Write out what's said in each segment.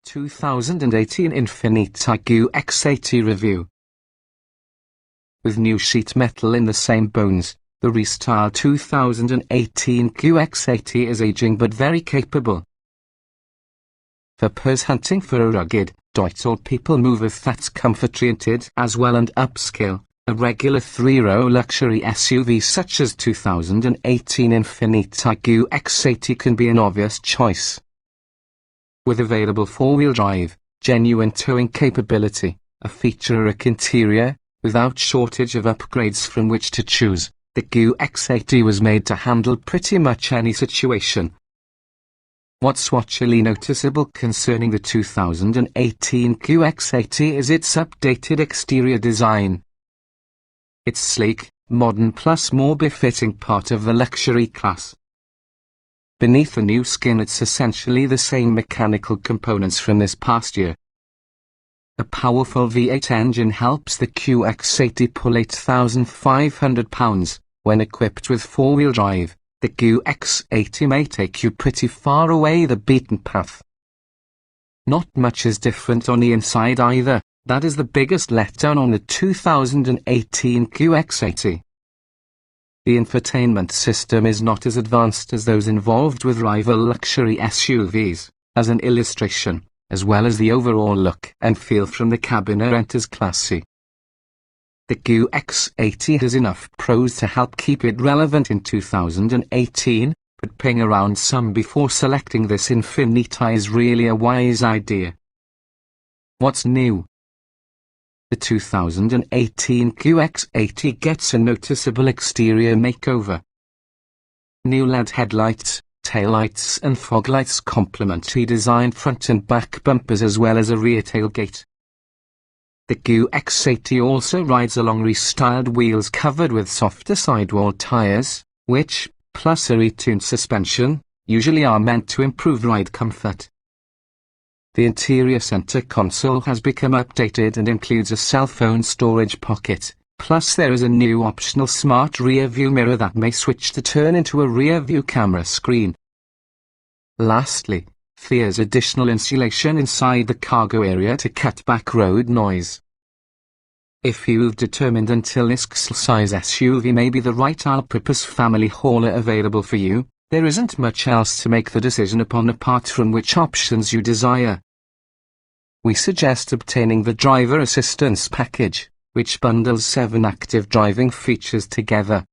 2018 Infiniti QX80 review. With new sheet metal in the same bones, the restyled 2018 QX80 is aging but very capable. For purse hunting for a rugged, doit-old people mover that's comfort-oriented as well and upscale, a regular 3-row luxury SUV such as 2018 Infiniti QX80 can be an obvious choice. With available 4-wheel drive, genuine towing capability, a feature-rich interior, without shortage of upgrades from which to choose, the QX80 was made to handle pretty much any situation. What's watchily noticeable concerning the 2018 QX80 is its updated exterior design. It's sleek, modern plus more befitting part of the luxury class. Beneath the new skin it's essentially the same mechanical components from this past year. A powerful V8 engine helps the QX80 pull 8,500 pounds. When equipped with 4-wheel drive, the QX80 may take you pretty far away the beaten path. Not much is different on the inside either. That is the biggest letdown on the 2018 QX80. The infotainment system is not as advanced as those involved with rival luxury SUVs. As an illustration, as well as the overall look and feel from the cabin enters classy. The QX80 has enough pros to help keep it relevant in 2018, but ping around some before selecting this Infiniti is really a wise idea. What's new? The 2018 QX80 gets a noticeable exterior makeover. New LED headlights, taillights and fog lights complement redesigned front and back bumpers as well as a rear tailgate. The QX80 also rides along restyled wheels covered with softer sidewall tires, which, plus a retuned suspension, usually are meant to improve ride comfort. The interior center console has become updated and includes a cell phone storage pocket, plus there is a new optional smart rear view mirror that may switch to turn into a rear view camera screen. Lastly, there's additional insulation inside the cargo area to cut back road noise. If you've determined until this size SUV may be the right all-purpose family hauler available for you, there isn't much else to make the decision upon apart from which options you desire. We suggest obtaining the driver assistance package, which bundles 7 active driving features together.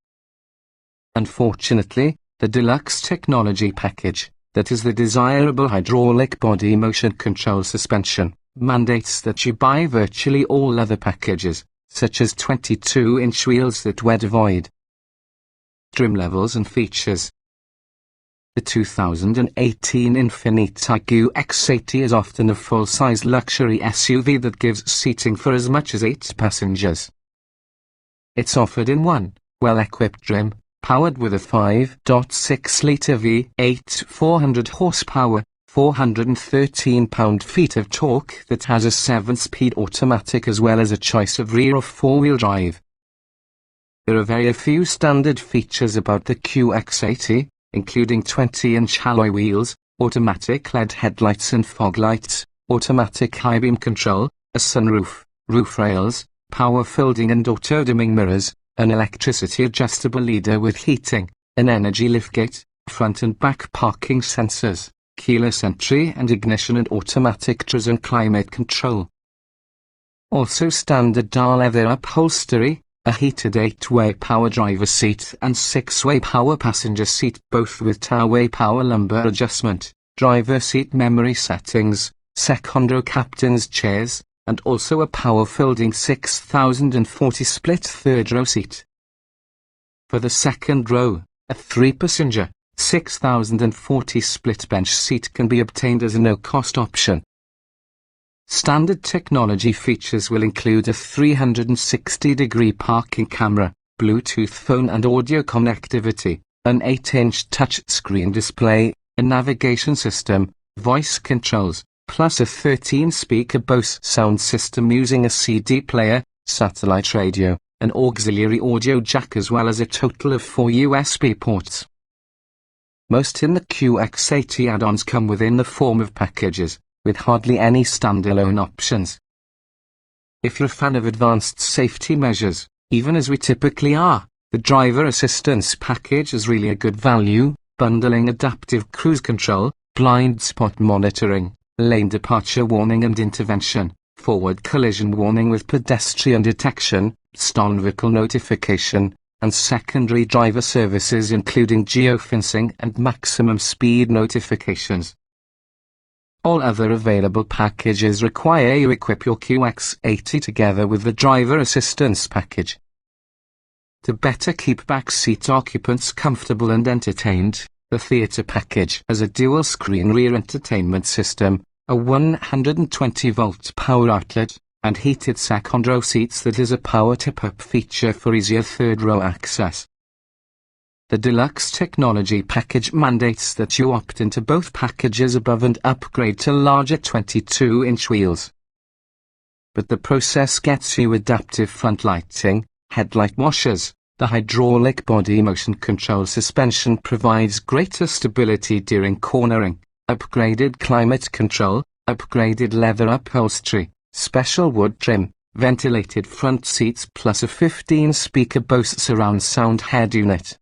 Unfortunately, the deluxe technology package, that is the desirable hydraulic body motion control suspension, mandates that you buy virtually all other packages, such as 22-inch wheels that we're devoid. Trim levels and features. The 2018 Infiniti QX80 is often a full-size luxury SUV that gives seating for as much as 8 passengers. It's offered in one well-equipped trim, powered with a 5.6-litre V8 400 horsepower, 413 pound-feet of torque that has a 7-speed automatic as well as a choice of rear or 4-wheel drive. There are very few standard features about the QX80, including 20-inch alloy wheels, automatic LED headlights and fog lights, automatic high beam control, a sunroof, roof rails, power folding and auto-dimming mirrors, an electricity adjustable leader with heating, an energy liftgate, front and back parking sensors, keyless entry and ignition and automatic cruise and climate control. Also standard dark leather upholstery, a heated 8-way power driver seat and 6-way power passenger seat, both with two-way power lumbar adjustment, driver seat memory settings, second-row captain's chairs, and also a power folding 6040 split third-row seat. For the second row, a 3-passenger, 6040 split bench seat can be obtained as a no-cost option. Standard technology features will include a 360-degree parking camera, Bluetooth phone and audio connectivity, an 8-inch touchscreen display, a navigation system, voice controls, plus a 13-speaker Bose sound system using a CD player, satellite radio, an auxiliary audio jack as well as a total of 4 USB ports. Most in the QX80 add-ons come within the form of packages, with hardly any standalone options. If you're a fan of advanced safety measures, even as we typically are, the driver assistance package is really a good value, bundling adaptive cruise control, blind spot monitoring, lane departure warning and intervention, forward collision warning with pedestrian detection, stolen vehicle notification, and secondary driver services including geofencing and maximum speed notifications. All other available packages require you equip your QX80 together with the driver assistance package. To better keep backseat occupants comfortable and entertained, the theatre package has a dual-screen rear entertainment system, a 120-volt power outlet, and heated second-row seats that is a power tip-up feature for easier third-row access. The deluxe technology package mandates that you opt into both packages above and upgrade to larger 22-inch wheels. But the process gets you adaptive front lighting, headlight washers, the hydraulic body motion control suspension provides greater stability during cornering, upgraded climate control, upgraded leather upholstery, special wood trim, ventilated front seats plus a 15-speaker Bose surround sound head unit.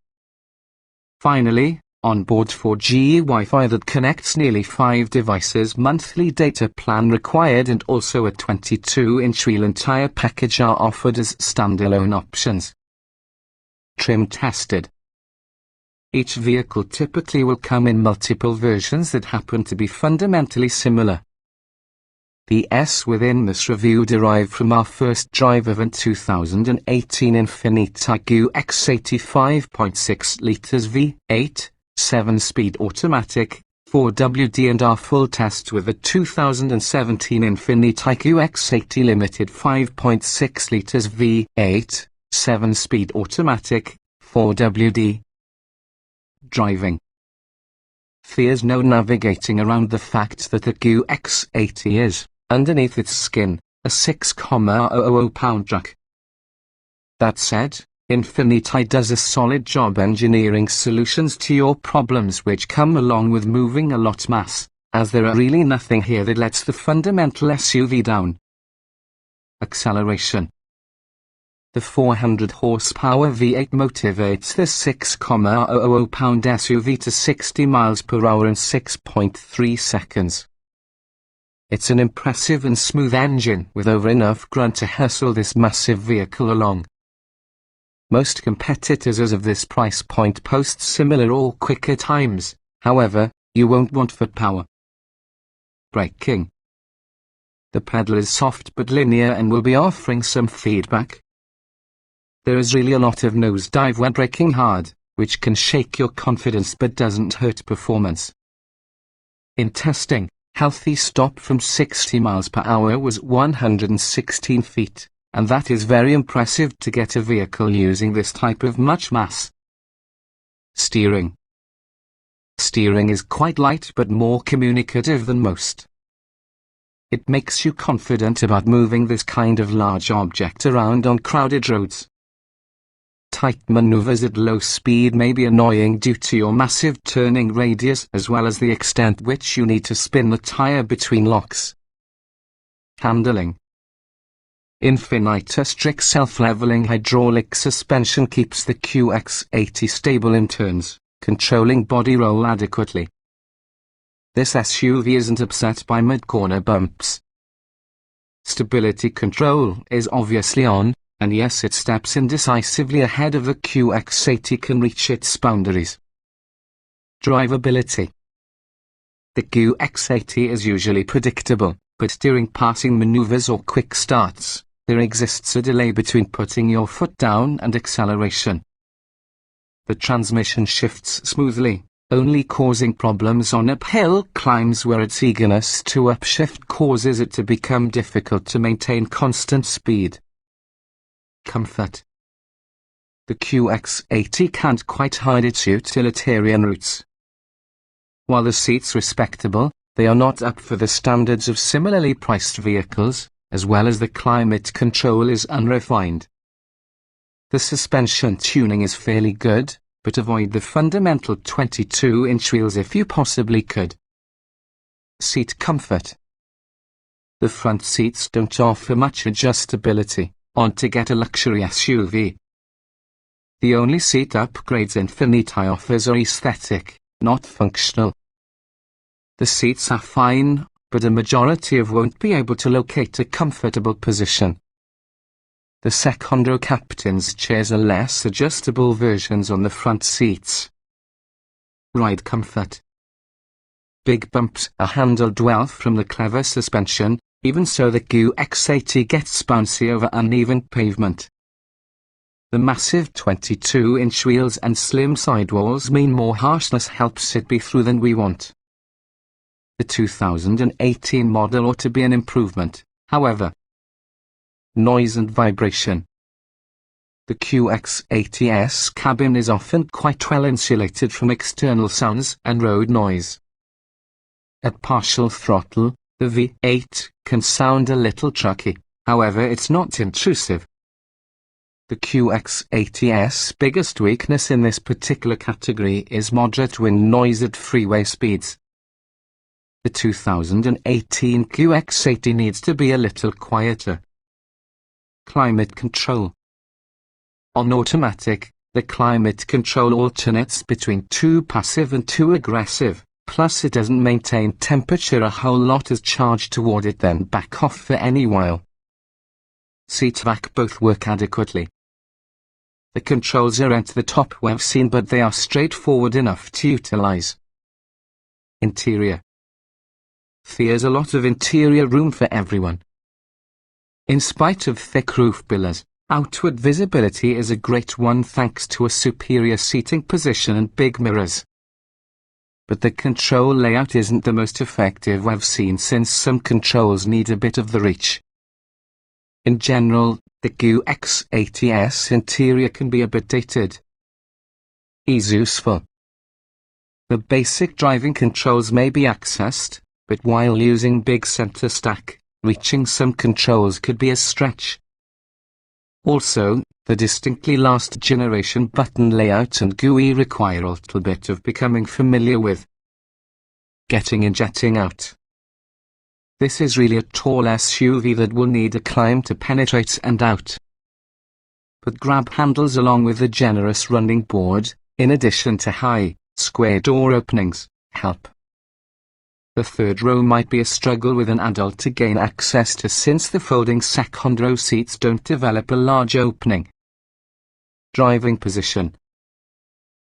Finally, onboard 4G Wi-Fi that connects nearly 5 devices, monthly data plan required, and also a 22-inch wheel and tire package are offered as standalone options. Trim tested. Each vehicle typically will come in multiple versions that happen to be fundamentally similar. The S within this review derived from our first drive of a 2018 Infiniti QX80 5.6 litres V8, 7-speed automatic, 4WD, and our full test with the 2017 Infiniti QX80 Limited 5.6 litres V8, 7-speed automatic, 4WD. Driving. Fears no navigating around the fact that the QX80 is, underneath its skin, a 6,000 pound truck. That said, Infiniti does a solid job engineering solutions to your problems which come along with moving a lot mass, as there are really nothing here that lets the fundamental SUV down. Acceleration. The 400 horsepower V8 motivates the 6,000 pound SUV to 60 miles per hour in 6.3 seconds. It's an impressive and smooth engine with over enough grunt to hustle this massive vehicle along. Most competitors of this price point post similar or quicker times, however, you won't want foot power. Braking. The pedal is soft but linear and will be offering some feedback. There is really a lot of nosedive when braking hard, which can shake your confidence but doesn't hurt performance. In testing, healthy stop from 60 miles per hour was 116 feet, and that is very impressive to get a vehicle using this type of much mass. Steering. Steering is quite light but more communicative than most. It makes you confident about moving this kind of large object around on crowded roads. Tight maneuvers at low speed may be annoying due to your massive turning radius as well as the extent which you need to spin the tire between locks. Handling. Infiniti's strict self-leveling hydraulic suspension keeps the QX80 stable in turns, controlling body roll adequately. This SUV isn't upset by mid-corner bumps. Stability control is obviously on, and yes, it steps in decisively ahead of the QX80 can reach its boundaries. Drivability. The QX80 is usually predictable, but during passing maneuvers or quick starts, there exists a delay between putting your foot down and acceleration. The transmission shifts smoothly, only causing problems on uphill climbs where its eagerness to upshift causes it to become difficult to maintain constant speed. Comfort. The QX80 can't quite hide its utilitarian roots. While the seats respectable, they are not up for the standards of similarly priced vehicles, as well as the climate control is unrefined. The suspension tuning is fairly good, but avoid the fundamental 22-inch wheels if you possibly could. Seat comfort. The front seats don't offer much adjustability to get a luxury SUV. The only seat upgrades Infiniti offers are aesthetic, not functional. The seats are fine, but a majority won't be able to locate a comfortable position. The second row captain's chairs are less adjustable versions on the front seats. Ride comfort. Big bumps are handled well from the clever suspension, even so the QX80 gets bouncy over uneven pavement. The massive 22-inch wheels and slim sidewalls mean more harshness helps it be through than we want. The 2018 model ought to be an improvement, however. Noise and vibration. The QX80's cabin is often quite well insulated from external sounds and road noise. At partial throttle, the V8 can sound a little trucky, however it's not intrusive. The QX80's biggest weakness in this particular category is moderate wind noise at freeway speeds. The 2018 QX80 needs to be a little quieter. Climate control. On automatic, the climate control alternates between too passive and too aggressive, plus it doesn't maintain temperature a whole lot as charged toward it then back off for any while. Seat back both work adequately. The controls aren't the top we've seen, but they are straightforward enough to utilize. Interior. There's a lot of interior room for everyone. In spite of thick roof pillars, outward visibility is a great one thanks to a superior seating position and big mirrors. But the control layout isn't the most effective we've seen, since some controls need a bit of the reach. In general, the QX80's interior can be a bit dated. Is useful. The basic driving controls may be accessed, but while using big center stack, reaching some controls could be a stretch. Also, the distinctly last generation button layout and GUI require a little bit of becoming familiar with. Getting in, jetting out. This is really a tall SUV that will need a climb to penetrate and out. But grab handles along with a generous running board, in addition to high, square door openings, help. The third row might be a struggle with an adult to gain access to, since the folding second row seats don't develop a large opening. Driving position.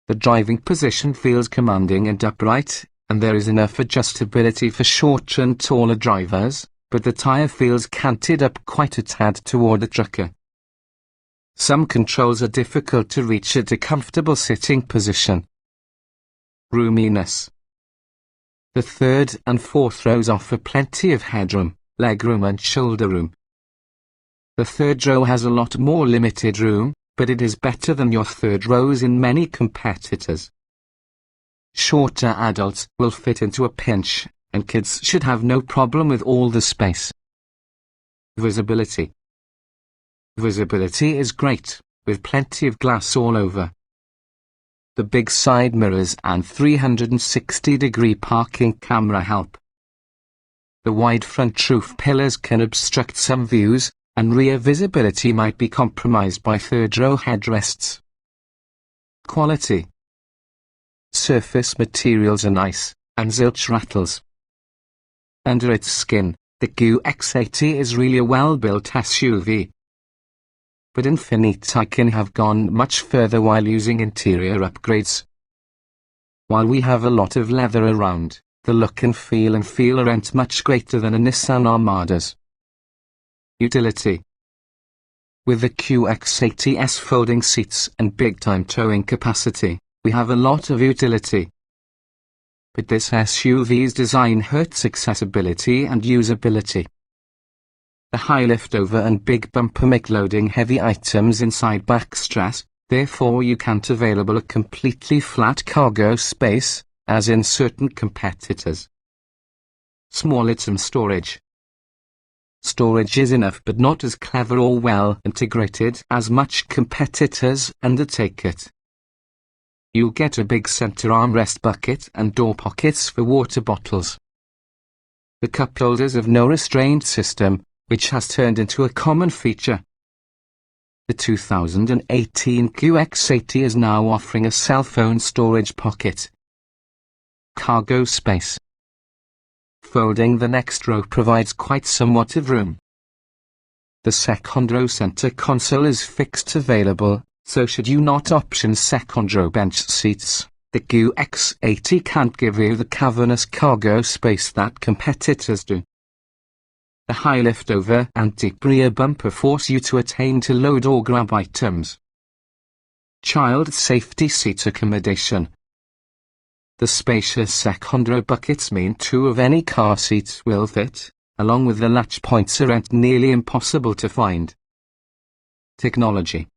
The driving position feels commanding and upright, and there is enough adjustability for shorter and taller drivers, but the tire feels canted up quite a tad toward the trucker. Some controls are difficult to reach at a comfortable sitting position. Roominess. The third and fourth rows offer plenty of headroom, legroom and shoulder room. The third row has a lot more limited room, but it is better than your third rows in many competitors. Shorter adults will fit into a pinch, and kids should have no problem with all the space. Visibility. Visibility is great, with plenty of glass all over. The big side mirrors and 360-degree parking camera help. The wide front roof pillars can obstruct some views, and rear visibility might be compromised by third-row headrests. Quality. Surface materials are nice, and zilch rattles. Under its skin, the QX80 is really a well-built SUV. But Infiniti can have gone much further while using interior upgrades. While we have a lot of leather around, the look and feel aren't much greater than a Nissan Armada's. Utility. With the QX80's folding seats and big-time towing capacity, we have a lot of utility. But this SUV's design hurts accessibility and usability. The high liftover and big bumper make loading heavy items inside backstress, therefore you can't available a completely flat cargo space, as in certain competitors. Small item storage. Storage is enough but not as clever or well integrated as much competitors undertake it. You'll get a big center armrest bucket and door pockets for water bottles. The cup holders have no restraint system, which has turned into a common feature. The 2018 QX80 is now offering a cell phone storage pocket. Cargo space. Folding the next row provides quite somewhat of room. The second row center console is fixed available, so should you not option second row bench seats, the QX80 can't give you the cavernous cargo space that competitors do. The high liftover and deep rear bumper force you to attain to load or grab items. Child safety seat accommodation. The spacious second row buckets mean 2 of any car seats will fit, along with the latch points aren't nearly impossible to find. Technology.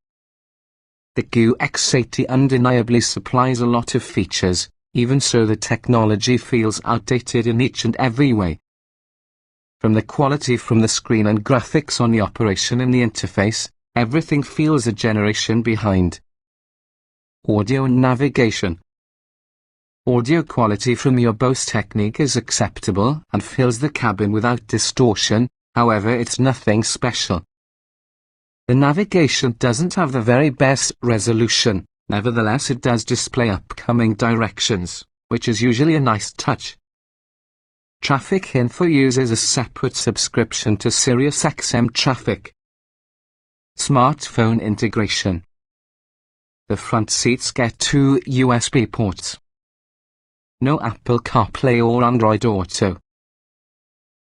The QX80 undeniably supplies a lot of features, even so the technology feels outdated in each and every way. From the quality from the screen and graphics on the operation in the interface, everything feels a generation behind. Audio and navigation. Audio quality from your Bose Technique is acceptable and fills the cabin without distortion, however it's nothing special. The navigation doesn't have the very best resolution, nevertheless it does display upcoming directions, which is usually a nice touch. Traffic Info uses a separate subscription to SiriusXM Traffic. Smartphone integration. The front seats get 2 USB ports. No Apple CarPlay or Android Auto.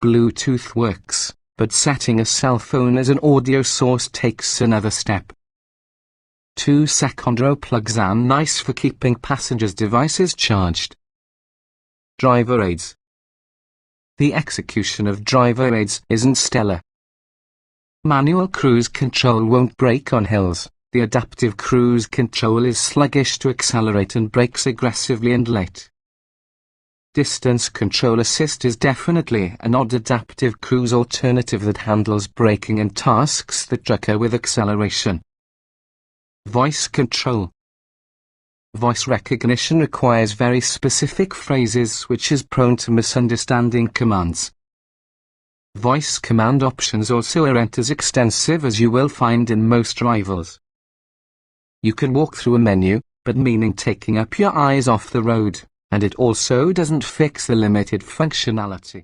Bluetooth works, but setting a cell phone as an audio source takes another step. 2 second row plugs are nice for keeping passengers' devices charged. Driver aids. The execution of driver aids isn't stellar. Manual cruise control won't brake on hills. The adaptive cruise control is sluggish to accelerate and brakes aggressively and late. Distance control assist is definitely an odd adaptive cruise alternative that handles braking and tasks that occur with acceleration. Voice control. Voice recognition requires very specific phrases which is prone to misunderstanding commands. Voice command options also aren't as extensive as you will find in most rivals. You can walk through a menu, but meaning taking up your eyes off the road, and it also doesn't fix the limited functionality.